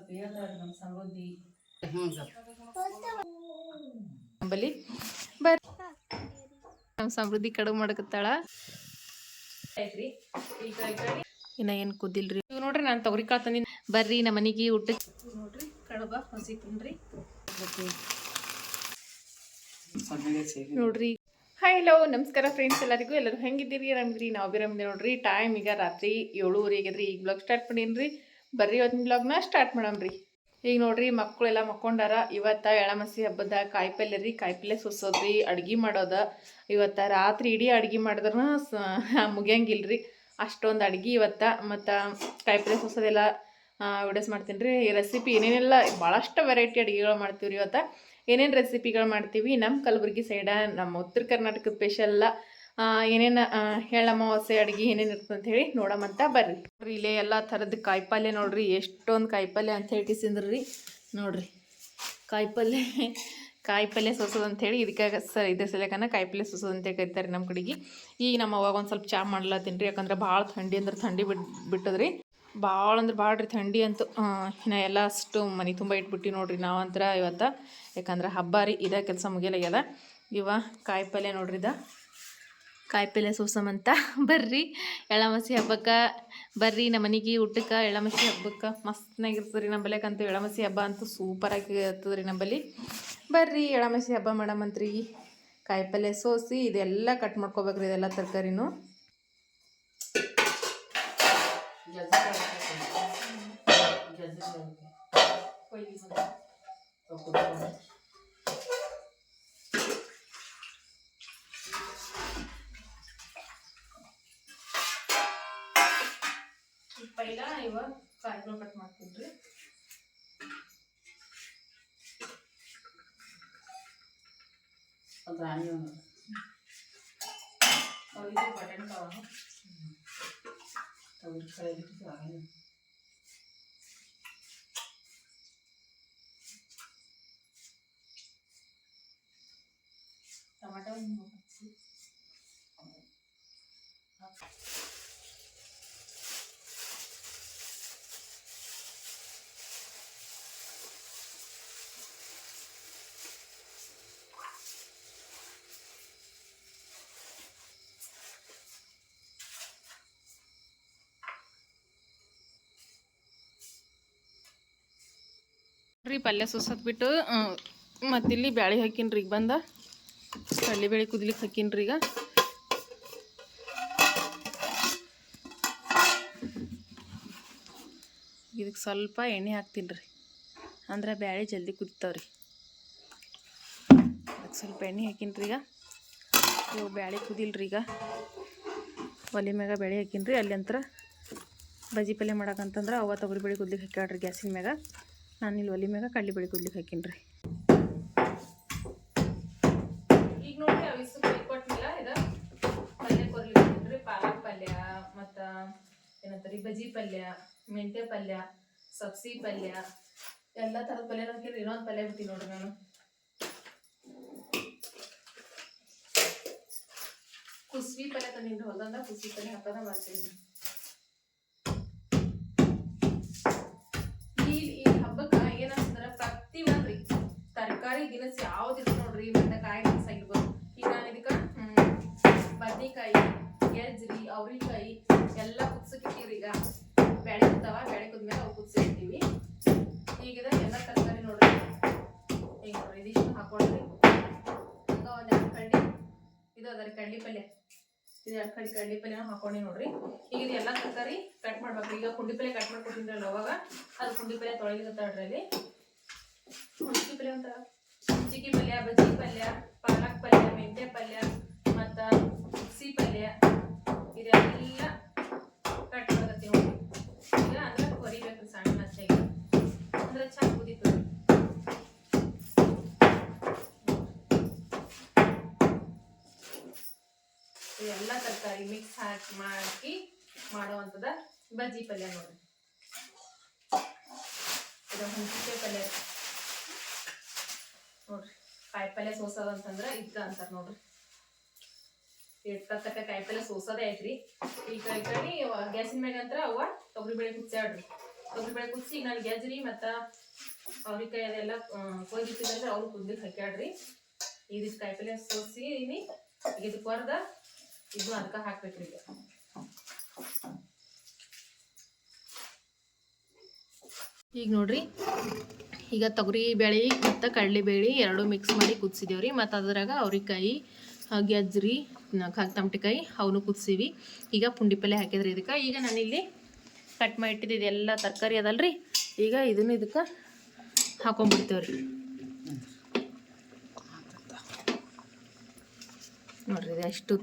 ಸ್ವಲ್ಪ ಹೇಳ್ತಾರೆ ನಮ್ಮ ಸಮೃದ್ಧಿ ನಂಬಲ್ಲಿ ಬರ್ ನಮ್ಮ ಸಮೃದ್ಧಿ ಕಡುಬು ಮಾಡಕತ್ತಾಳ ಐತ್ರಿ. ಈಗ ಈ ಕಡೆ ಇನ್ನ ಏನು ಕುದಿಲ್ರಿ. ಇವ್ ನೋಡ್ರಿ ನಾನು ತೊಗರಿ ಕಾಳು ತಂದಿನಿ, ಬರ್ರಿ ನಮ್ಮ ಮನೆಗೆ ಊಟಕ್ಕೆ. ನೋಡ್ರಿ ಕಡುಬ ಹಸಿ ತಿನ್ರಿ ನೋಡ್ರಿ. ಹಾಯ್ ಹಲೋ ನಮಸ್ಕಾರ ಫ್ರೆಂಡ್ಸ್, ಎಲ್ಲರೂ ಹೆಂಗಿದ್ದೀರಿ? ಆರಾಮಿದ್ರಿ? ನಾವು ಬಿರಾಮಿದ್ರಿ ನೋಡ್ರಿ. ಟೈಮ್ ಈಗ ರಾತ್ರಿ 7:30 ಆಗ್ಯದ್ರಿ. ಈಗ ಬ್ಲಾಗ್ ಸ್ಟಾರ್ಟ್ ಮಾಡೀನಿ. ಬರ್ರಿ ಇವತ್ತಿನ ಬ್ಲಾಗ್ನ ಸ್ಟಾರ್ಟ್ ಮಾಡಮ್ರಿ. ಈಗ ನೋಡ್ರಿ ಮಕ್ಕಳೆಲ್ಲ ಮಕ್ಕೊಂಡಾರ. ಇವತ್ತ ಎಳಮಸಿ ಹಬ್ಬದ ಕಾಯಿಪಲ್ಯ ರೀ, ಕಾಯಿಪಲ್ಯ ಸುಸೋದ್ರಿ, ಅಡ್ಗೆ ಮಾಡೋದ. ಇವತ್ತ ರಾತ್ರಿ ಇಡೀ ಅಡ್ಗೆ ಮಾಡಿದ್ರೂ ಮುಗಿಯಂಗಿಲ್ರಿ, ಅಷ್ಟೊಂದು ಅಡ್ಗೆ ಇವತ್ತ. ಮತ್ತು ಕಾಯಿಪಲ್ಯ ಸುಸೋದೆಲ್ಲ ವಿಡಿಯೋಸ್ ಮಾಡ್ತೀನಿ ರೀ. ಈ ರೆಸಿಪಿ ಏನೇನೆಲ್ಲ ಭಾಳಷ್ಟು ವೆರೈಟಿ ಅಡುಗೆಗಳು ಮಾಡ್ತೀವಿ ರೀ. ಇವತ್ತು ಏನೇನು ರೆಸಿಪಿಗಳು ಮಾಡ್ತೀವಿ ನಮ್ಮ ಕಲಬುರಗಿ ಸೈಡ, ನಮ್ಮ ಉತ್ತರ ಕರ್ನಾಟಕ ಸ್ಪೆಷಲ್ಲ ಏನೇನು ಎಳ್ಳಮಾವಾಸ್ಯೆ ಅಡುಗೆ ಏನೇನು ಇರ್ತದೆ ಅಂತ ಹೇಳಿ ನೋಡಮಂತ ಬರ್ರಿ. ನೋಡ್ರಿ ಇಲ್ಲೇ ಎಲ್ಲ ಥರದ ಕಾಯಿಪಲ್ಯ ನೋಡ್ರಿ, ಎಷ್ಟೊಂದು ಕಾಯಿಪಲ್ಯ ಅಂತ ಹೇಳಿ ತಿಂದ್ರಿ. ನೋಡ್ರಿ ಕಾಯಿಪಲ್ಯ ಸೋಸೋದು ಅಂಥೇಳಿ ಇದಕ್ಕಾಗ ಇದ್ರ ಸಲಕನ ಕಾಯಿಪಲ್ಯ ಸೋಸೋದು ಅಂತೇಳಿ ಕರಿತಾರೆ ನಮ್ಮ ಕಡೆಗೆ. ಈಗ ನಮ್ಮ ಅವಾಗ ಒಂದು ಸ್ವಲ್ಪ ಚಾ ಮಾಡ್ಲತ್ತೀನಿ ರೀ, ಯಾಕಂದ್ರೆ ಭಾಳ ಥಂಡಿ ಅಂದ್ರೆ ಥಂಡಿ ಬಿಟ್ಟದ್ರಿ. ಭಾಳ ಅಂದ್ರೆ ಭಾಳ ರೀ ಥಂಡಿ ಅಂತೂ. ಇನ್ನು ಎಲ್ಲ ಅಷ್ಟು ಮನೆ ತುಂಬ ಇಟ್ಬಿಟ್ಟು ನೋಡ್ರಿ ನಾವಂತರ ಇವತ್ತು, ಯಾಕಂದ್ರೆ ಹಬ್ಬ ರೀ, ಇದೇ ಕೆಲಸ ಮುಗಿಯಲಾಗ್ಯದ. ಇವ ಕಾಯಿಪಲ್ಯ ನೋಡ್ರಿ, ಕಾಯಿಪಲ್ಯ ಸೋಸಮಂತ ಬರ್ರಿ. ಎಳ್ಳಮಸಿ ಹಬ್ಬಕ್ಕೆ ಬರ್ರಿ ನಮ್ಮ ಮನೆಗೆ ಊಟಕ್ಕೆ. ಎಳ್ಳಮಸಿ ಹಬ್ಬಕ್ಕೆ ಮಸ್ತ್ನಾಗಿರ್ತದೆ ರೀ ನಂಬಲ್ಯಾಕಂತೂ. ಎಳ್ಳಮಸಿ ಹಬ್ಬ ಅಂತೂ ಸೂಪರಾಗಿ ಇರ್ತದೆ ರೀ ನಂಬಲ್ಲಿ. ಬರ್ರಿ ಎಳ್ಳಮಸಿ ಹಬ್ಬ ಮಾಡಮಂತ್ರಿ. ಕಾಯಿಪಲ್ಯ ಸೋಸಿ ಇದೆಲ್ಲ ಕಟ್ ಮಾಡ್ಕೋಬೇಕ್ರಿ, ಇದೆಲ್ಲ ತರಕಾರಿನೂ. ಪೈಲ ಇವಾಗ ಕಾಯಿಗಳು ಕಟ್ ಮಾಡ್ತೀನಿ. ಬಟನ್ ಟೊಮೆಟೊ ರೀ. ಪಲ್ಯ ಸುಸತ್ಬಿಟ್ಟು ಮತ್ತಿಲ್ಲಿ ಬ್ಯಾಳೆ ಹಾಕಿನ್ರಿ. ಈಗ ಬಂದ ಕಡಲೆಬೇಳೆ ಕುದಿಲಿಕ್ಕೆ ಹಾಕಿನ್ರಿ. ಈಗ ಇದಕ್ಕೆ ಸ್ವಲ್ಪ ಎಣ್ಣೆ ಹಾಕ್ತೀನಿ ರೀ, ಅಂದ್ರೆ ಬ್ಯಾಳೆ ಜಲ್ದಿ ಕುದಿತಾವ್ರಿ. ಅದಕ್ಕೆ ಸ್ವಲ್ಪ ಎಣ್ಣೆ ಹಾಕಿನ್ರಿ. ಈಗ ಇವು ಬ್ಯಾಳೆ ಕುದಿಲ್ರಿ. ಈಗ ಒಲೆ ಮ್ಯಾಗ ಬ್ಯಾಳೆ ಹಾಕಿನ್ರಿ. ಅಲ್ಲಿ ಅಂತರ ಬಜ್ಜಿ ಪಲ್ಯ ಮಾಡಕ್ಕಂತಂದ್ರೆ ಅವ ತೊಗರಿಬೇಳೆ ಕುದ್ಲಿಕ್ಕೆ ಹಾಕ್ಯಾಡ್ರಿ ಗ್ಯಾಸಿನ ಮ್ಯಾಗ. ನಾನು ಇಲ್ಲಿ ಒಲೆ ಮ್ಯಾಗ ಕಡಲೆಬೇಳೆ ಕುದ್ಲಿಕ್ಕೆ ಹಾಕಿನ್ರಿ. ಈಗ ನೋಡ್ರಿ ಅವಿಸು ಕೊಟ್ಮಿಲ್ಲ, ಇದು ಪಲ್ಯ ಕೊರ್ಲಿಕ್ಕೆ ಹಾಕಿನ್ರಿ. ಪಾಲಕ್ ಪಲ್ಯ, ಮತ್ತು ಏನಂತಾರೆ ಬಜ್ಜಿ ಪಲ್ಯ, ಮೆಂತ್ಯ ಪಲ್ಯ, ಸಬ್ಸಿ ಪಲ್ಯ, ಎಲ್ಲ ಥರದ ಪಲ್ಯ ಹಾಕಿರಿ. ಇನ್ನೊಂದು ಪಲ್ಯ ಬಿಡ್ತೀನಿ ನೋಡ್ರಿ ನಾನು, ಕುಸ್ಬಿ ಪಲ್ಯ ತಂದಿನ್ರಿ. ಹೊಲ್ದಂದ ಕುಸ್ಬಿ ಪಲ್ಯ ಹಾಕೋದ ಮಾಡ್ತೀನಿ. ತರಕಾರಿ ದಿನಸಿ ಯಾವ್ದಿರ್ತ ನೋಡ್ರಿ, ಮತ್ತೆ ಕಾಯಿ ದಿನಸ ಆಗಿರ್ಬೋದು. ಈಗ ನಾನು ಇದಕ್ಕೆ ಬದ್ನಿಕಾಯಿ, ಗೆಜ್ರಿ, ಅವ್ರಿಕಾಯಿ ಎಲ್ಲ ಕುದಿಸಿಟ್ಟಿವ್ರಿ. ಈಗ ಬ್ಯಾಳೆ ಕುತ್ತಾವ, ಬ್ಯಾಳೆ ಕುದ್ಮೇಲೆ ಅವು ಕುದಿಸಿರ್ತೀವಿ. ಈಗಿದ ಎಲ್ಲ ತರಕಾರಿ ನೋಡ್ರಿ, ಈಗ ನೋಡ್ರಿ ಇದಿಷ್ಟು ಹಾಕೊಂಡ್ರಿ. ಹಂಗ ಒಂದು 2 ಕಡ್ಡಿ ಇದು ಅದರ ಕಡ್ಲಿ ಪಲ್ಯ, ಇದು 2 ಕಡ್ಡಿ ಕಡ್ಲಿ ಪಲ್ಯ ಹಾಕೊಂಡಿ ನೋಡ್ರಿ. ಈಗ ಇದು ಎಲ್ಲ ತರಕಾರಿ ಕಟ್ ಮಾಡ್ಬೇಕು. ಈಗ ಪುಂಡಿ ಪಲ್ಯ ಕಟ್ ಮಾಡ್ಕೊಟ್ಟಿದ್ರಲ್ಲ ಅವಾಗ, ಅದು ಪುಂಡಿ ಪಲ್ಯ ತೊಳೆದಿರ್ತಾಳ್ರಿ. ಅಲ್ಲಿ ಹುಣಸಿ ಪಲ್ಯ ಅಂತ ಚಿಕ್ಕಿ ಪಲ್ಯ, ಬಜ್ಜಿ ಪಲ್ಯ, ಪಾಲಕ್ ಪಲ್ಯ, ಮೆಂತ್ಯ ಪಲ್ಯ, ಮತ್ತು ಸಬ್ಸಿ ಪಲ್ಯ, ಇದೆಲ್ಲ ಕಟ್ ಮಾಡಕತ್ತೀವಿ ನೋಡಿ. ಈಗ ಅಂದ್ರೆ ಹೊರಿಬೇಕು ಸಣ್ಣ ಹಚ್ಚಾಗಿ, ಅಂದ್ರೆ ಚೆನ್ನಾಗಿ ಕುದೀತದೆ. ಇದೆಲ್ಲ ತರಕಾರಿ ಮಿಕ್ಸ್ ಹಾಕಿ ಮಾಡೋವಂಥದ್ದು ಬಜ್ಜಿ ಪಲ್ಯ ನೋಡ್ರಿ. ಇದು ಹುಣಸಿಕಾಯಿ ಪಲ್ಯ ನೋಡ್ರಿ. ಕಾಯಿಪಲ್ಯ ಸೋಸೋದು ಅಂತಂದ್ರೆ ಇದ್ದ ಅಂತಾರೆ ನೋಡ್ರಿ. ಎಷ್ಟಕ್ಕ ಕಾಯಿಪಲ್ಯ ಸೋಸೋದೇ ಐತ್ರಿ. ಈಗ ಈ ಕಡೆ ಗ್ಯಾಸಿನ ಮ್ಯಾಗ ಅಂತರ ಅವ್ವ ತೊಗರಿಬೇಳೆ ಕುಚ್ಚಾಡ್ರಿ. ತೊಗರಿಬೇಳೆ ಕುದಿಸಿ ಈಗ ನಾನು ಗೆಜ್ರಿ ಮತ್ತು ಅವ್ರಿಕಾಯಿ ಅದೆಲ್ಲ ಕೊಯ್ದಿಟ್ಟಿದ್ರೆ ಅವ್ರು ಕುದ್ಲಿಕ್ಕೆ ಹಾಕ್ಯಾಡ್ರಿ. ಇದಿಷ್ಟು ಕಾಯಿಪಲ್ಲೆ ಸೋಸಿ ಈಗ ಇದಕ್ಕೆ ಹೊರದ ಇದು ಅದಕ್ಕೆ ಹಾಕ್ಬೇಕ್ರಿ. ಈಗ ನೋಡ್ರಿ, ಈಗ ತೊಗರಿ ಬೇಳೆ ಮತ್ತು ಕಡಲೆಬೇಳೆ ಎರಡೂ ಮಿಕ್ಸ್ ಮಾಡಿ ಕುದಿಸಿದೇವ್ರಿ. ಮತ್ತು ಅದ್ರಾಗ ಅವ್ರಿಕಾಯಿ, ಗೆಜ್ರಿ, ತಮಟಿಕಾಯಿ ಅವನು ಕುದಿಸಿವಿ. ಈಗ ಪುಂಡಿ ಪಲ್ಲೆ ಹಾಕಿದ್ರಿ ಇದಕ್ಕೆ. ಈಗ ನಾನಿಲ್ಲಿ ಕಟ್ ಮಾಡಿ ಇಟ್ಟಿದ್ದು ಇದೆಲ್ಲ ತರಕಾರಿ ಅದಲ್ರಿ, ಈಗ ಇದನ್ನು ಇದಕ್ಕೆ ಹಾಕೊಂಡ್ಬಿಡ್ತೇವ್ರಿ. ನೋಡ್ರಿ ಇದು ಅಷ್ಟು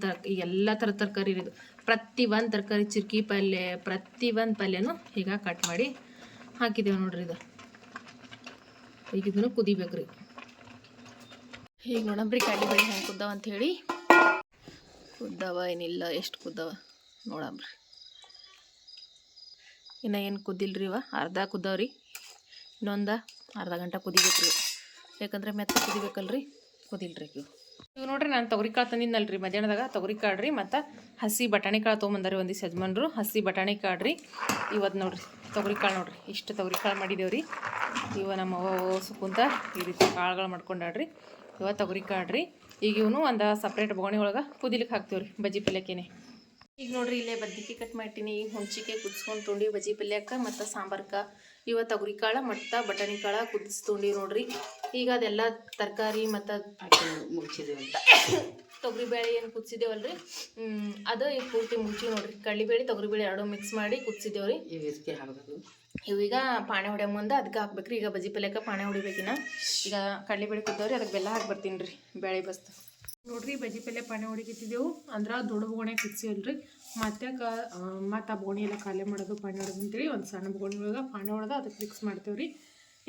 ಎಲ್ಲ ಥರದ ತರಕಾರಿ ಇದು. ಪ್ರತಿ ಒಂದು ತರಕಾರಿ, ಚಿರ್ಕಿ ಪಲ್ಯ, ಪ್ರತಿ ಒಂದು ಪಲ್ಯನೂ ಈಗ ಕಟ್ ಮಾಡಿ ಹಾಕಿದ್ದೇವೆ ನೋಡ್ರಿ. ಇದು ಈಗ ಇದನ್ನು ಕುದಿಬೇಕ್ರಿ. ಈಗ ನೋಡಂಬ್ರಿ ಕಡಲೆಬೇಳೆ ಹೆಂಗೆ ಕುದ್ದಾವ ಅಂಥೇಳಿ. ಕುದ್ದಾವ ಏನಿಲ್ಲ, ಎಷ್ಟು ಕುದ್ದಾವ ನೋಡಂಬ್ರಿ. ಇನ್ನು ಏನು ಕುದ್ದಿಲ್ರಿ, ಅರ್ಧ ಕುದ್ದಾವ್ರಿ. ಇನ್ನೊಂದು ಅರ್ಧ ಗಂಟೆ ಕುದಿಬೇಕ್ರಿ, ಯಾಕಂದ್ರೆ ಮೆತ್ತ ಕುದಿಬೇಕಲ್ರಿ. ಕುದಿಲ್ರಿ ಇವು ನೋಡ್ರಿ. ನಾನು ತೊಗರಿಕಾಳು ತಂದಿದ್ದಲ್ರಿ ಮಧ್ಯಾಹ್ನದಾಗ, ತೊಗರಿಕಾಳು ರೀ ಮತ್ತು ಹಸಿ ಬಟಾಣಿ ಕಾಳು ತೊಗೊಂಬಂದಾರಿ ಒಂದಿಷ್ಟು ಯಜಮಾನ್ರು. ಹಸಿ ಬಟಾಣಿ ಕಾಳು ರೀ ಇವತ್ತು ನೋಡ್ರಿ. ತೊಗರಿಕಾಳು ನೋಡ್ರಿ, ಇಷ್ಟು ತೊಗರಿಕಾಳು ಮಾಡಿದೇವ್ರಿ. ಇವ ನಮ್ಮ ಸುಕುಂತ ಈ ರೀತಿ ಕಾಳುಗಳು ಮಾಡ್ಕೊಂಡಾಡ್ರಿ. ಇವ ತೊಗರಿಕಾಳು ರೀ. ಈಗ ಇವನು ಒಂದು ಸಪ್ರೇಟ್ ಬೊಗಣಿ ಒಳಗೆ ಕುದಿಲಿಕ್ಕೆ ಹಾಕ್ತೀವ್ರಿ ಬಜ್ಜಿ ಪಲ್ಯಕ್ಕೇನೆ. ಈಗ ನೋಡ್ರಿ, ಇಲ್ಲೇ ಬದ್ನಿಕಾಯಿ ಕಟ್ ಮಾಡ್ತೀನಿ, ಹುಂಚಿಕಾಯಿ ಕುದಿಸ್ಕೊಂಡು ತೊಗೊಂಡು ಬಜ್ಜಿ ಪಲ್ಯಕ್ಕೆ ಮತ್ತು ಸಾಂಬಾರ್ಕ. ಇವ ತೊಗರಿಕಾಳು ಮತ್ತು ಬಟಾಣಿ ಕಾಳು ಕುದಿಸ್ಕೊಂಡೀವಿ ನೋಡ್ರಿ. ಈಗ ಅದೆಲ್ಲ ತರಕಾರಿ ಮತ್ತು ಮುಗಿಸಿದೇವೆ ತೊಗರಿಬೇಳೆ ಏನು ಕುದಿಸಿದೇವಲ್ರಿ, ಅದು ಈಗ ಪೂರ್ತಿ ಮುಗಿಸಿ ನೋಡ್ರಿ. ಕಡಲೆಬೇಳೆ ತೊಗರಿಬೇಳೆ ಎರಡೂ ಮಿಕ್ಸ್ ಮಾಡಿ ಕುದಿಸಿದೇವ್ರಿ. ಇದಕ್ಕೆ ಹಾಕಬೇಕು. ಇವೀಗ ಪಾಣೆ ಹೊಡೆ ಮುಂದೆ ಅದಕ್ಕೆ ಹಾಕ್ಬೇಕ್ರಿ. ಈಗ ಬಜ್ಜಿ ಪಲ್ಯಕ್ಕೆ ಪಾಣೆ ಹೊಡಿಬೇಕಿನ. ಈಗ ಕಡಲೆಬೇಳೆ ಕುದ್ದವ್ರಿ, ಅದಕ್ಕೆ ಬೆಲ್ಲ ಹಾಕಿ ಬರ್ತೀನಿ ರೀ, ಬೇಳೆ ಬಸ್ತು ನೋಡ್ರಿ. ಬಜ್ಜಿ ಪಲ್ಯ ಪಾಣೆ ಹೊಡಿಕಿತ್ತಿದ್ದೆವು ಅಂದ್ರೆ ದೊಡ್ಡ ಬೋಣೆ ಕುದಿಸಿವಲ್ರಿ. ಮತ್ತು ಆ ಬೋಣಿ ಎಲ್ಲ ಖಾಲಿ ಮಾಡೋದು ಪಾಣೆ ಹೊಡೆದು ಅಂತೇಳಿ ಒಂದು ಸಣ್ಣ ಬೋಣಿ ಒಳಗೆ ಪಾಣೆ ಹೊಡೆದು ಅದಕ್ಕೆ ಮಿಕ್ಸ್ ಮಾಡ್ತೇವ್ರಿ.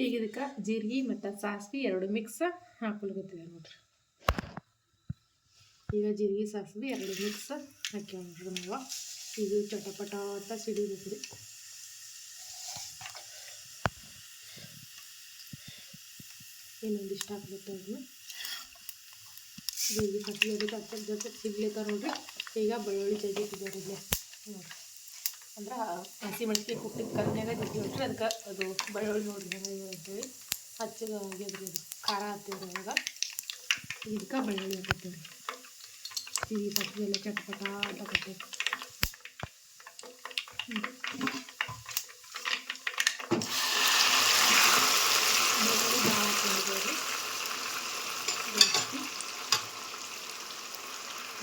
ಈಗ ಇದಕ್ಕೆ ಜೀರಿಗೆ ಮತ್ತು ಸಾಸಿವೆ ಎರಡು ಮಿಕ್ಸ್ ಹಾಕೊಳ್ಬೇಕಿದೆ ನೋಡ್ರಿ. ಈಗ ಜೀರಿಗೆ ಸಾಸಿವೆ ಎರಡು ಮಿಕ್ಸ್ ಹಾಕಿ ನೋಡ್ರಿ ನಾವು. ಈಗ ಚಟಪಟ ಅಂತ ಸಿಡಿಬೇಕ್ರಿ. ಇನ್ನೊಂದಿಷ್ಟು ಹಾಕ್ಬೇಕು ಅದನ್ನು. ಜೀರಿಗೆ ಸಾಸಿವೆ ಅದಕ್ಕೆ ಹಚ್ಚಕ್ಕೆ ಜೊತೆ ಸಿಗ್ಲಿಕ್ಕ ನೋಡ್ರಿ. ಈಗ ಬೆಳ್ಳುಳ್ಳಿ ಜಜ್ಜಿಟ್ಟಿದ್ದಾರೆ ಇಲ್ಲೇ ನೋಡ್ರಿ. ಅಂದ್ರೆ ಹಸಿ ಮೆಣಸಿಗೆ ಕುಟ್ಟಿದ ಕಲ್ನ್ಯಾಗ ಜಜ್ಜಿ ನೋಡ್ರಿ. ಅದಕ್ಕೆ ಅದು ಬೆಳ್ಳುಳ್ಳಿ ನೋಡ್ರಿ ಹೆಂಗೆ ಅಂತೇಳಿ ಹಚ್ಚಗೆ ಆಗ್ಯದ್ರಿ. ಅದು ಖಾರ ಹಾಕ್ತೀವ್ರಿ. ಅವಾಗ ಇದಕ್ಕೆ ಬೆಳ್ಳುಳ್ಳಿ ಹಾಕತ್ತೀವ್ರಿ. ಜೀರಿಗೆ ಸಾಸಿವೆ ಎಲ್ಲ ಚಟಪಟ ಅಂತ ಕಟ್ಟಬೇಕು.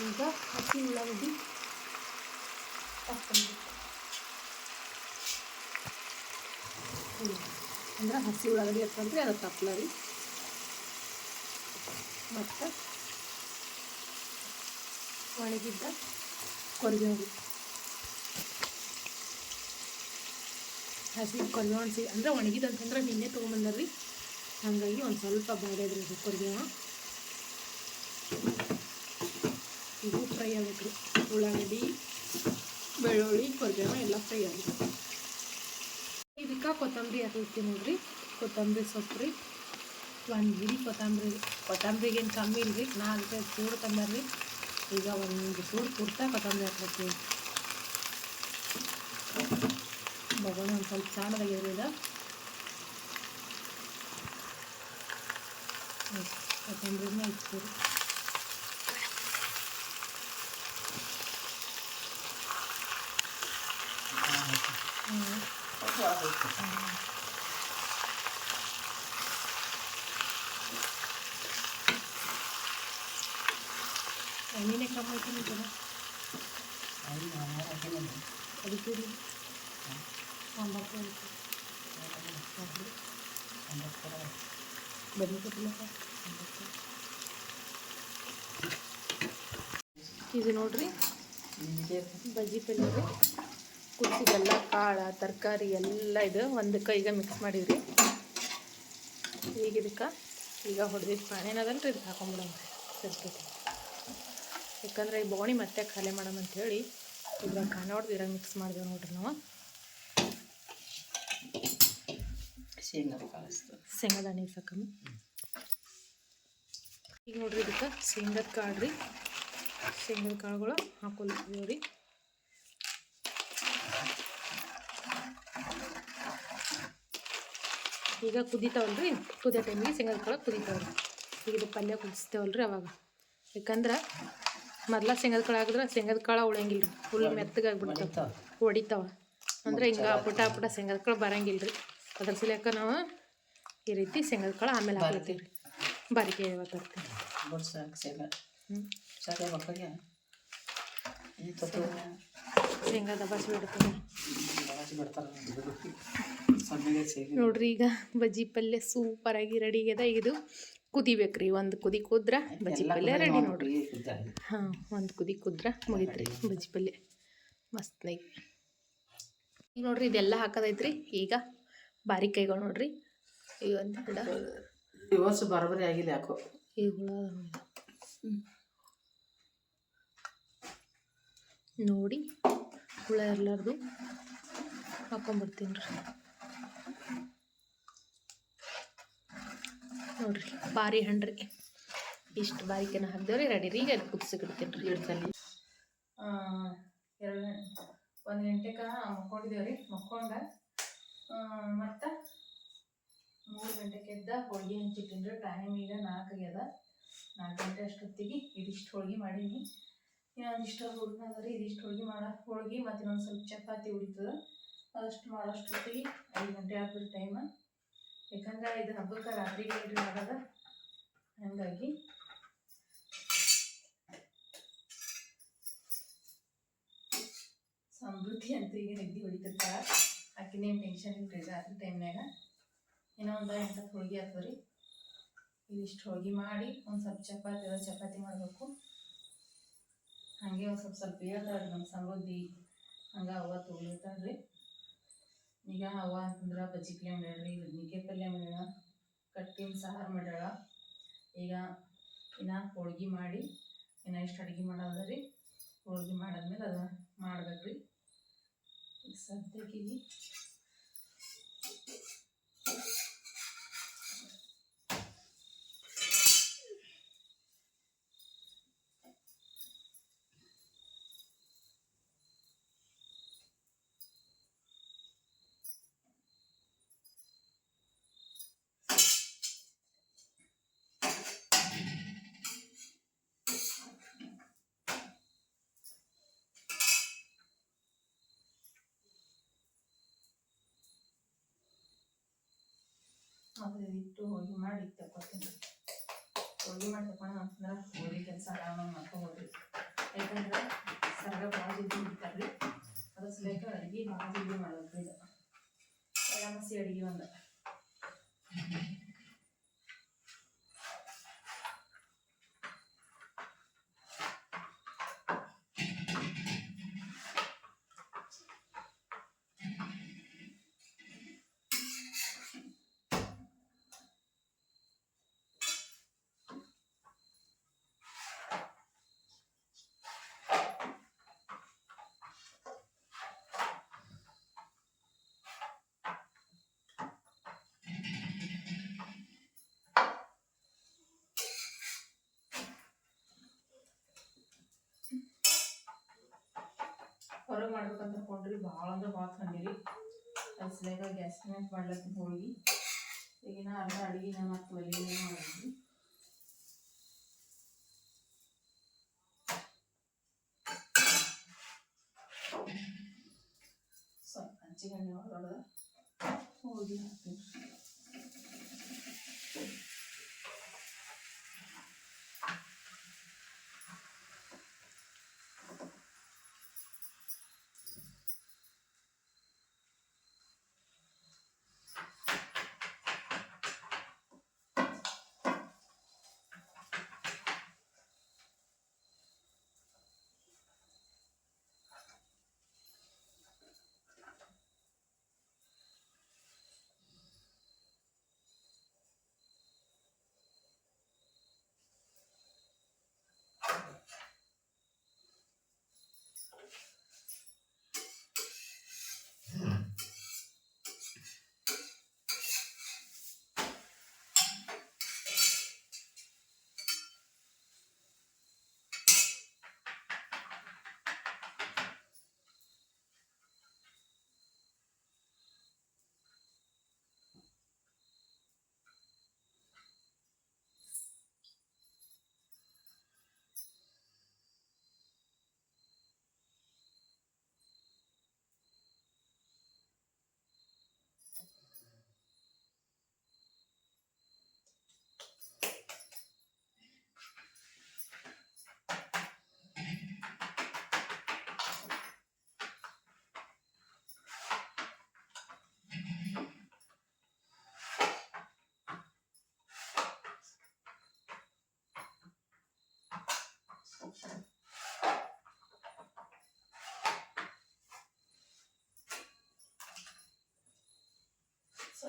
ಈಗ ಹಸಿ ಉಳ್ಳಾಗಡ್ಡಿ ಅಂದ್ರೆ ಹಸಿ ಉಳ್ಳಾಗಡ್ಡಿ ಹಾಕಂದ್ರೆ ಅದು ತಪ್ಪಲ ರೀ. ಮತ್ತು ಒಣಗಿದ್ದ ಕೊರಿಬೇವು, ಹಸಿ ಕೊರಿಬೇವು ಅಂದರೆ ಒಣಗಿದಂತಂದ್ರೆ ನಿನ್ನೆ ತೊಗೊಂಬಂದಾರ್ರಿ, ಹಾಗಾಗಿ ಒಂದು ಸ್ವಲ್ಪ ಬಾಡ್ಯದ್ರಿ ಅದು ಕೊರಿಬೇವು. ಇದು ಫ್ರೈ ಆಗಬೇಕು ರೀ. ಉಳ್ಳಾಗಡ್ಡಿ, ಬೆಳ್ಳುಳ್ಳಿ, ಕೊರಿಬೇವು ಎಲ್ಲ ಫ್ರೈ ಆಗಬೇಕು. ಇದಕ್ಕೆ ಕೊತ್ತಂಬರಿ ಹಾಕ್ಲಿಕ್ಕೆ ನೋಡ್ರಿ. ಕೊತ್ತಂಬರಿ ಸೊಪ್ಪು ರೀ, ಒಂದು ಹಿಡಿ ಕೊತ್ತಂಬರಿಗೇನು ಕಮ್ಮಿ ಇಲ್ರಿ. 4 ಸೂಡು ತಂಬರ್ರಿ. ಈಗ ಒಂದು ಸೂಡು ಪೂರ್ತಿ ಕೊತ್ತಂಬರಿ ಹಾಕ್ಬೇಕು. ಬಗೋಣ ಒಂದು ಸ್ವಲ್ಪ ಚೆನ್ನಾಗಿರಿ. ಈಗ ಕೊತ್ತಂಬರಿನ ಇಟ್ತೀರಿ. ನೀನೇ ಕಮ್ಮಿ ಆಯ್ತು ಜನ ಅದಕ್ಕೆ ಇದು ನೋಡ್ರಿ ಬಜ್ಜಿ ಪಲ್ಯ ರೀ. ಕುದಿಸಿದೆಲ್ಲ ಕಾಳು ತರಕಾರಿ ಎಲ್ಲ ಇದು ಒಂದು ಕೈಗೆ ಮಿಕ್ಸ್ ಮಾಡಿವ್ರಿ. ಈಗ ಇದಕ್ಕೆ ಈಗ ಹೊಡೆದಿದ್ದು ಪಾನೇನದಲ್ರಿ ಇದಕ್ಕೆ ಹಾಕೊಂಡ್ಬಿಡೋಣ್ರಿ ಸದ್ಯಕ್ಕೆ. ಯಾಕಂದ್ರೆ ಈ ಬೋಣಿ ಮತ್ತೆ ಖಾಲಿ ಮಾಡೋಣಂತೇಳಿ ಇದ್ರಾಗ ಕಾಣೆ ಹೊಡೆದು ಇದ್ರಾಗ ಮಿಕ್ಸ್ ಮಾಡಿದೆವು ನೋಡ್ರಿ ನಾವು. ಶೇಂಗಾದ ಎಣ್ಣೆ ಸಾಕಮ್ಮ. ಈಗ ನೋಡ್ರಿ ಇದಕ್ಕೆ ಶೇಂಗದ ಕಾಳು ರೀ. ಶೇಂಗದ ಕಾಳುಗಳು ಹಾಕೊಳ್ತೀವಿ ರೀ. ಈಗ ಕುದಿತಾವಲ್ರಿ, ಕುದಿಯೋ ಟೈಮಿಗೆ ಶೇಂಗದ ಕಾಳು ಕುದಿತಾವಲ್ರಿ. ಈಗ ಇದು ಪಲ್ಯ ಕುದಿಸ್ತೇವಲ್ರಿ ಅವಾಗ. ಯಾಕಂದ್ರೆ ಮೊದ್ಲ ಶೇಂಗದ ಕಾಳು ಹಾಕಿದ್ರೆ ಶೇಂಗದ ಕಾಳು ಉಳಿಯಂಗಿಲ್ಲ ರೀ, ಫುಲ್ ಮೆತ್ತಗಾಗ್ಬಿಡ್ತಾವೆ, ಹೊಡಿತಾವ. ಅಂದ್ರೆ ಹಿಂಗೆ ಪುಟ ಶೇಂಗದ ಕಾಳು ಬರಂಗಿಲ್ಲ ರೀ. ಅದ್ರ ಸಲಕ ನಾವು ಈ ರೀತಿ ಶೇಂಗದ ಕಾಳು ಆಮೇಲೆ ಹಾಕ್ಲತ್ತೀವಿ ರೀ. ಬಾರಿಕೆ ತರ್ತೀವಿ. ಶೇಂಗಾ ದಬಾಸಿ ಬಿಡ್ತಾರೆ ನೋಡ್ರಿ. ಈಗ ಬಜ್ಜಿ ಪಲ್ಯ ಸೂಪರಾಗಿ ರೆಡಿ ಆಗ್ಯದ. ಇದು ಕುದಿಬೇಕ್ರಿ, ಒಂದು ಕುದಿ ಕುದ್ರ ಬಜ್ಜಿ ಪಲ್ಯ ರೆಡಿ ನೋಡ್ರಿ. ಹಾಂ, ಒಂದು ಕುದಿ ಕುದ್ರ ಮುಗಿತ್ರಿ ಬಜ್ಜಿ ಪಲ್ಯ ಮಸ್ತ್ನಾಗಿ. ಈಗ ನೋಡ್ರಿ ಇದೆಲ್ಲ ಹಾಕೋದೈತ್ರಿ. ಈಗ ಬಾರಿಕಾಯಿಗಳು ನೋಡ್ರಿ, ಈಗ ಒಂದು ಗಿಡ ಇವತ್ತು ಬರೋಬ್ಬರಿ ಆಗಿಲ್ಲ ಯಾಕೋ. ಈ ಹುಳ ನೋಡಿ, ಹುಳ ಇರ್ಲಾರ್ದು ಹಾಕೊಂಡ್ಬರ್ತೀನಿ ರೀ. ನೋಡ್ರಿ ಬಾರಿ ಹಣ್ಣ್ರಿ, ಇಷ್ಟು ಬಾರಿಕೆನ ಹಾಕ್ದೇವ್ರಿ ರೆಡಿ ರೀ. ಈಗ ಕುದಿಸಿಡ್ತೀನಿ ರೀ. ಇಡ್ತಲ್ಲಿ 1 ಗಂಟೆಗೆ ಮಕ್ಕೊಂಡಿದ್ದೇವ್ರಿ. ಮಕ್ಕೊಂಡ ಮತ್ತು 3 ಗಂಟೆಗೆ ಎದ್ದ ಹೋಳಿಗೆ ಹಂಚಿಟ್ಟಿನಿ ರೀ. ಟೈಮ್ ಈಗ 4 ಆಗ್ಯದ. 4 ಗಂಟೆ ಅಷ್ಟೊತ್ತಿಗೆ ಇದಿಷ್ಟು ಹೋಳಿಗೆ ಮಾಡೀನಿ. ಇನ್ನೊಂದಿಷ್ಟು ಹುಡುಗ ಅದ ರೀ, ಇದಿಷ್ಟು ಹೋಳಿಗೆ ಮತ್ತು ಇನ್ನೊಂದು ಸ್ವಲ್ಪ ಚಪಾತಿ ಉಳಿತದ. ಅದಷ್ಟು ಮಾಡೋಷ್ಟೊತ್ತಿಗೆ 5 ಗಂಟೆ ಆಗ್ತದೆ ಟೈಮ್. ಯಾಕಂದ್ರೆ ಇದು ಹಬ್ಬಕ್ಕೆ ರಾತ್ರಿಗೆ ರೆಡಿ ಆಗದ. ಹಾಗಾಗಿ ಸಮೃದ್ಧಿ ಅಂತ ಈಗ ನಿದ್ದೆ ಹೊಡಿತಿರ್ತಾರ. ಆಕಿನೇನು ಟೆನ್ಷನ್ ಇಲ್ರಿ ರಾತ್ರಿ ಟೈಮ್ನಾಗ. ಇನ್ನೂ ಒಂದು 8 ಹೋಳಿಗೆ ಆಗ್ತದೆ ರೀ. ಇದಿಷ್ಟು ಹೋಳಿಗೆ ಮಾಡಿ ಒಂದು ಸ್ವಲ್ಪ ಚಪಾತಿ ಮಾಡಬೇಕು. ಹಾಗೆ ಒಂದು ಸ್ವಲ್ಪ ಹೇಳ್ತಾಳ್ರಿ ನಮ್ಮ ಸಮೃದ್ಧಿ. ಹಂಗೆ ಅವ್ವ ತೊಗೊಳ್ತಾಳ್ರಿ. ಈಗ ಅವ್ವ ಅಂತಂದ್ರೆ ಬಜ್ಜಿ ಪಲ್ಯ ಮಾಡ್ಯಾಳ್ರಿ, ಬದ್ನಿಕಾಯಿ ಪಲ್ಯ ಮಾಡ್ಯಾಳ, ಕಟ್ಟಿನ ಸಾರು ಮಾಡ್ಯಾಳ. ಈಗ ಇನ್ನು ಹೋಳ್ಗೆ ಮಾಡಿ ಇನ್ನು ಇಷ್ಟು ಅಡುಗೆ ಮಾಡೋದ ರೀ. ಹೋಳ್ಗೆ ಮಾಡಾದ್ಮೇಲೆ ಅದು ಮಾಡ್ಬೇಕ್ರಿ. ಈಗ ಸದ್ಯಕ್ಕೆ ಅದು ಇಟ್ಟು ಹೋಳಿಗೆ ಮಾಡಿ ತಗೊತೀನಿ. ಹೋಳಿಗೆ ಮಾಡಿ ತಗೊಂಡು ಅಂತಂದ್ರೆ ಹೋಳಿಗೆ ಕೆಲಸ ಆರಾಮಾಗಿ ಮಾಡ್ಕೊಬೋದ್ರಿ. ಯಾಕಂದ್ರೆ ಸರ್ಗ ಭಾಳ ಜಲ್ದಿ ಹಿಡಿತಾರ್ರಿ. ಅದ್ರ ಸಲಕ ಅಡುಗೆ ಭಾಳ ಜಲ್ದಿ ಮಾಡ್ಬೇಕ್ರಿ. ಇದು ಮಸಿ ಅಡುಗೆ ಒಂದು ಹೊರಗೆ ಮಾಡ್ಬೇಕಂತ ಅನ್ಕೊಂಡ್ರಿ. ಭಾಳ ಅಂದ್ರೆ ಭಾಳ ಥಂಡಿರಿ. ಅದು ಸಲಗ ಗ್ಯಾಸ್ ಮ್ಯಾಗ ಮಾಡ್ಲತ್ತೀನಿ ಹೋಳಿಗೆ. ಈಗಿನ ಅರ್ಧ ಅಡುಗೆನ ಮತ್ತು ಒಲೆನೇ ಮಾಡಿದ್ವಿ. ಸ್ವಲ್ಪ ಹಂಚಿಗೆಣ್ಣೆ ಒಳಗಡೆ ಹೋಳಿಗೆ ಹಾಕ್ತೀನಿ.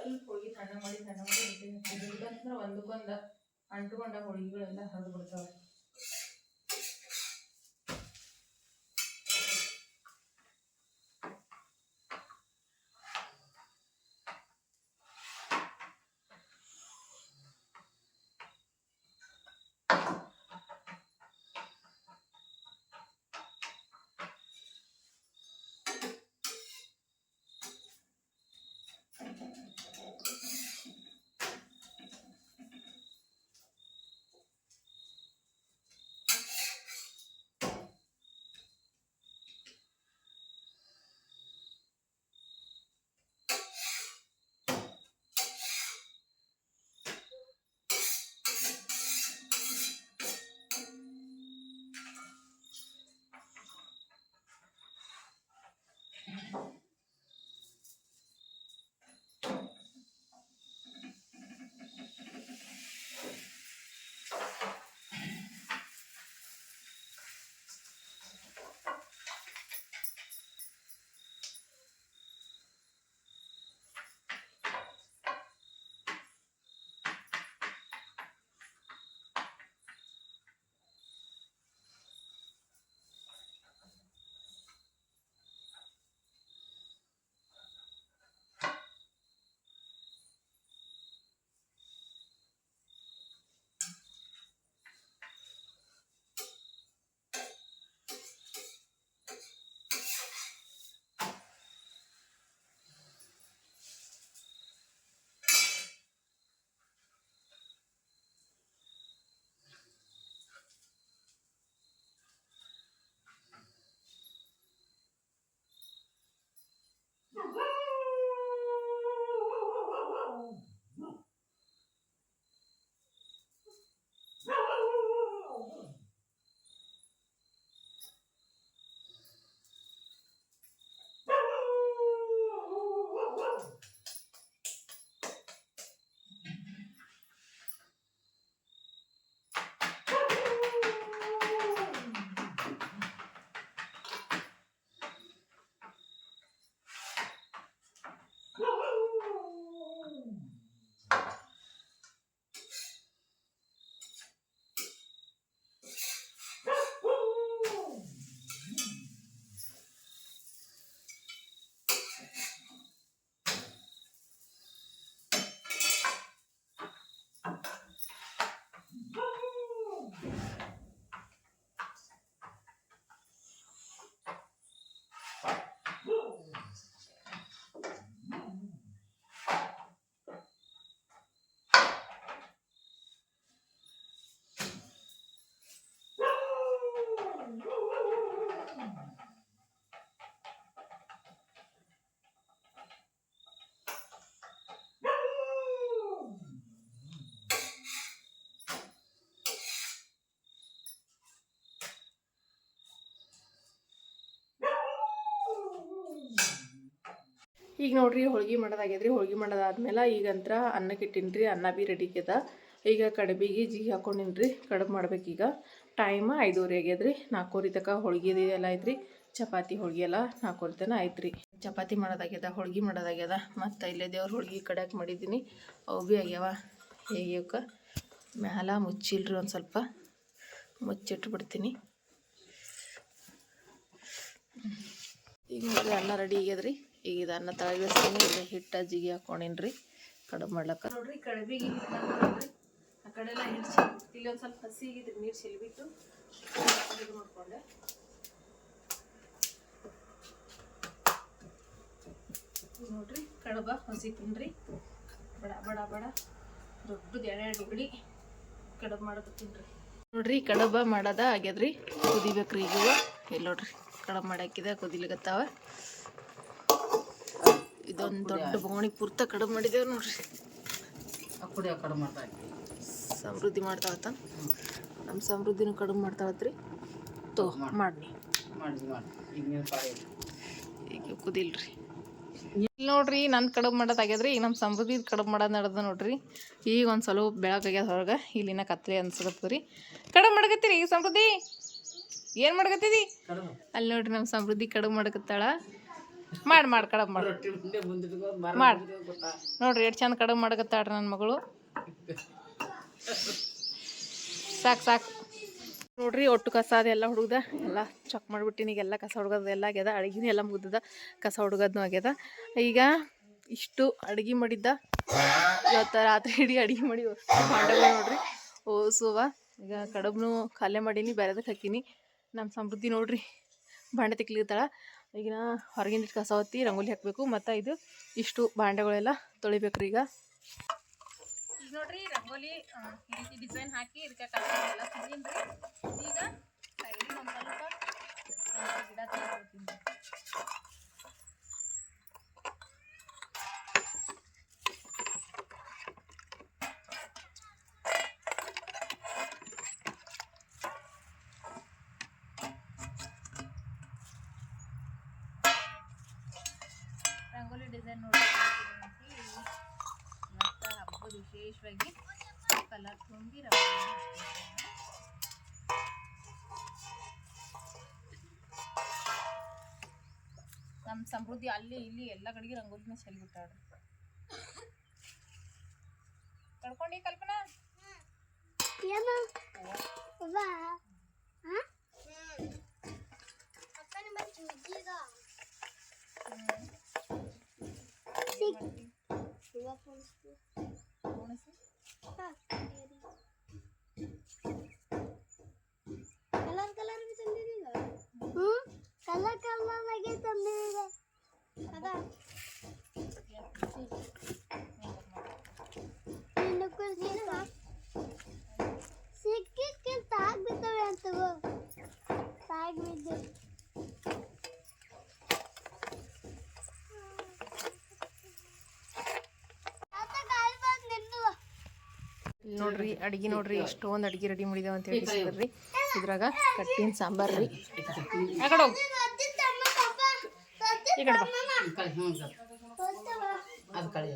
ಸ್ವಲ್ಪ ಹೋಳಿಗೆ ತಣ್ಣ ಮಾಡಿ ಇಡ್ಬೇಕಂದ್ರೆ ಒಂದಕ್ಕೊಂದು ಅಂಟುಕೊಂಡ ಹೋಳಿಗೆಗಳೆಲ್ಲ ಹರಿದು ಬಿಡ್ತಾವೆ. ಈಗ ನೋಡ್ರಿ ಹೋಳ್ಗೆ ಮಾಡೋದಾಗ್ಯದ್ರಿ. ಹೋಳ್ಗೆ ಮಾಡೋದಾದ್ಮೇಲೆ ಈಗಂತ್ರ ಅನ್ನಕ್ಕೆ ಇಟ್ಟಿನ್ರಿ. ಅನ್ನ ಬಿ ರೆಡಿ ಆಗ್ಯದ. ಈಗ ಕಡಬಿಗೆ ಜೀ ಹಾಕೊಂಡಿನ್ರಿ. ಕಡುಬು ಮಾಡ್ಬೇಕೀಗ. ಟೈಮ್ 5:30 ಆಗ್ಯದ್ರಿ. 4:00 ತನಕ ಹೋಳ್ಗೆ ಎಲ್ಲ ಐತ್ರಿ. ಚಪಾತಿ ಹೋಳ್ಗೆ ಎಲ್ಲ 4:00 ತನಕ ಆಯ್ತ್ರಿ. ಚಪಾತಿ ಮಾಡೋದಾಗ್ಯದ, ಹೋಳ್ಗೆ ಮಾಡೋದಾಗ್ಯದ. ಮತ್ತು ಇಲ್ಲೇ ದೇವ್ರ ಹೋಳ್ಗೆ ಕಡ್ಯಾಕ್ ಮಾಡಿದ್ದೀನಿ. ಅವು ಭೀ ಆಗ್ಯಾವ. ಹೇಗೆ ಮ್ಯಾಲ ಮುಚ್ಚಿಲ್ರಿ, ಒಂದು ಸ್ವಲ್ಪ ಮುಚ್ಚಿಟ್ಬಿಡ್ತೀನಿ. ಈಗ ನೋಡ್ರಿ ಅನ್ನ ರೆಡಿ ಆಗ್ಯದ್ರಿ. ಈಗ ಇದು ಅನ್ನ ತಳಗಿಸ್ತೀನಿ. ಇಲ್ಲಿ ಹಿಟ್ಟು ಜಿಗಿ ಹಾಕೊಂಡಿನ್ರಿ ಕಡುಬು ಮಾಡ್ಲಕ್ಕ. ನೋಡ್ರಿ ಕಡಬಿಗೆ ನೋಡ್ರಿ ಆ ಕಡೆ ಎಲ್ಲ ಹಿಟ್ಟು ಇಲ್ಲಿ ಒಂದು ಸ್ವಲ್ಪ ಹಸಿಗಿದ್ರಿ ನೀರು ಚೆಲ್ಬಿಟ್ಟು ಇದು ಮಾಡ್ಕೊಂಡೆ. ನೋಡ್ರಿ ಕಡುಬ ಹೊಸಿತೀನ್ರಿ. ಬಡ ಬಡ ಬಡ ದೊಡ್ಡದು 2 ಉಗುಳಿ ಕಡುಬು ಮಾಡಕತ್ತೀನ್ರಿ. ನೋಡ್ರಿ ಕಡುಬ ಮಾಡೋದ ಆಗ್ಯದ್ರಿ. ಕುದಿಬೇಕ್ರಿ ಈಗ. ಇಲ್ಲಿ ನೋಡ್ರಿ ಕಡುಬು ಮಾಡಾಕಿದ ಕುದಿಲಿಗತ್ತಾವ. ಇದೊಂದು ದೊಡ್ಡ ಬೋಣಿ ಪೂರ್ತ ಕಡುಬು ಮಾಡಿದೇವ್ ನೋಡ್ರಿ. ಕುಡಿಯೋ ಕಡುಬು ಮಾಡ್ತಾ ಸಮೃದ್ಧಿ ಮಾಡ್ತಾವತ್ತ. ನಮ್ಮ ಸಮೃದ್ಧಿನೂ ಕಡುಬು ಮಾಡ್ತಾವತ್ರಿ. ತೋ ಮಾಡಿ ಈಗ ಕುದಿಲ್ರಿ. ಇಲ್ಲಿ ನೋಡ್ರಿ ನನ್ನ ಕಡುಬು ಮಾಡೋದಾಗ್ಯದ್ರಿ. ಈಗ ನಮ್ಮ ಸಮೃದ್ಧಿ ಕಡುಬು ಮಾಡೋದು ನಡೆದ ನೋಡ್ರಿ. ಈಗ ಒಂದು ಸ್ವಲ್ಪ ಬೆಳಕಾಗ್ಯದ ಹೊರಗೆ. ಇಲ್ಲಿನ ಕತ್ಲೆ ಅನ್ಸಕತ್ತದ್ರಿ. ಕಡುಬು ಮಾಡಕತ್ತೀರಿ ಈಗ ಸಮೃದ್ಧಿ? ಏನು ಮಾಡಕತ್ತೀರಿ? ಅಲ್ಲಿ ನೋಡ್ರಿ ನಮ್ಮ ಸಮೃದ್ಧಿ ಕಡುಬು ಮಾಡಕತ್ತಾಳ. ಮಾಡಿ ಕಡಬ್ ಮಾಡಿ ರೊಟ್ಟಿ ಮುಂದೆ ಮುಂದಿಟ್ಕೊಂಡು ಮರ ಮಾಡ್. ಮುಂದೆ ಗೊತ್ತಾ ನೋಡ್ರಿ ಎಷ್ಟು ಚಂದ ಕಡಬ್ ಮಾಡಕತ್ತಾಳ್ರಿ ನನ್ನ ಮಗಳು. ಸಾಕು ನೋಡ್ರಿ, ಒಟ್ಟು ಕಸ ಅದೆಲ್ಲ ಹುಡುಗ್ದ ಎಲ್ಲ ಚೆಕ್ ಮಾಡಿಬಿಟ್ಟಿನಿ. ಈಗೆಲ್ಲ ಕಸ ಹುಡುಗದ ಎಲ್ಲ ಆಗ್ಯದ, ಅಡುಗೆನೂ ಎಲ್ಲ ಮುಗ್ದದ, ಕಸ ಹುಡುಗದ್ನು ಆಗ್ಯದ. ಈಗ ಇಷ್ಟು ಅಡುಗೆ ಮಾಡಿದ್ದ ಇವತ್ತು ರಾತ್ರಿ ಇಡೀ ಅಡುಗೆ ಮಾಡಿ ಭಾಂಡೆಗಳು ನೋಡ್ರಿ ಓಸುವ. ಈಗ ಕಡಬ್ನು ಖಾಲಿ ಮಾಡೀನಿ, ಬೇರೆದಕ್ಕೆ ಹಾಕೀನಿ. ನಮ್ಮ ಸಮೃದ್ಧಿ ನೋಡ್ರಿ ಭಾಂಡೆ ತಿಕ್ಲಿರ್ತಾಳೆ. ಈಗ ಹೊರಗಿನ ಕಸ ಹೊತ್ತಿ ರಂಗೋಲಿ ಹಾಕಬೇಕು, ಮತ್ತು ಇಷ್ಟು ಭಾಂಡೆಗಳೆಲ್ಲ ತೊಳಿಬೇಕ್ರಿ. ಈಗ ನೋಡ್ರಿ ರಂಗೋಲಿ ಈ ರೀತಿ ಡಿಸೈನ್ ಹಾಕಿ ಇದಕ್ಕೆ ಕಸ ಎಲ್ಲ ತಿಂದೀನಿ. ಈಗ ಸೈಡಿಗೆ ಒಂದು ಸ್ವಲ್ಪ ಗಿಡ ತಗೊಳ್ತೀನಿ. ರಂಗೋಲಿ ಡಿಸೈನ್ ನೋಡಿ ಮತ್ತು ಹಬ್ಬದ ವಿಶೇಷವಾಗಿ ಕಲರ್ ತುಂಬಿ ರಂಗೋಲಿ. ನಮ್ಮ ಸಮೃದ್ಧಿ ಅಲ್ಲಿ ಇಲ್ಲಿ ಎಲ್ಲ ಕಡೆಗೆ ರಂಗೋಲಿನ ಚೆಲ್ಬಿಟ್ಟಾಡ್ರಿ. ಕಳ್ಕೊಂಡಿ ಕಲ್ಪನಾ ನೋಡ್ರಿ ಅಡಿಗೆ ನೋಡ್ರಿ ಎಷ್ಟೊಂದು ಅಡಿಗೆ ರೆಡಿ ಮಾಡಿದೇವ ಅಂತ ಹೇಳಿ ಇದ್ರಾಗ ಕಟ್ಟಿನ ಸಾಂಬಾರ್ ರೀ. ಆ ಕಡೆ ಹೋಗು, ಈ ಕಡೆ ಬಾ. ಅದು ಕಳಿ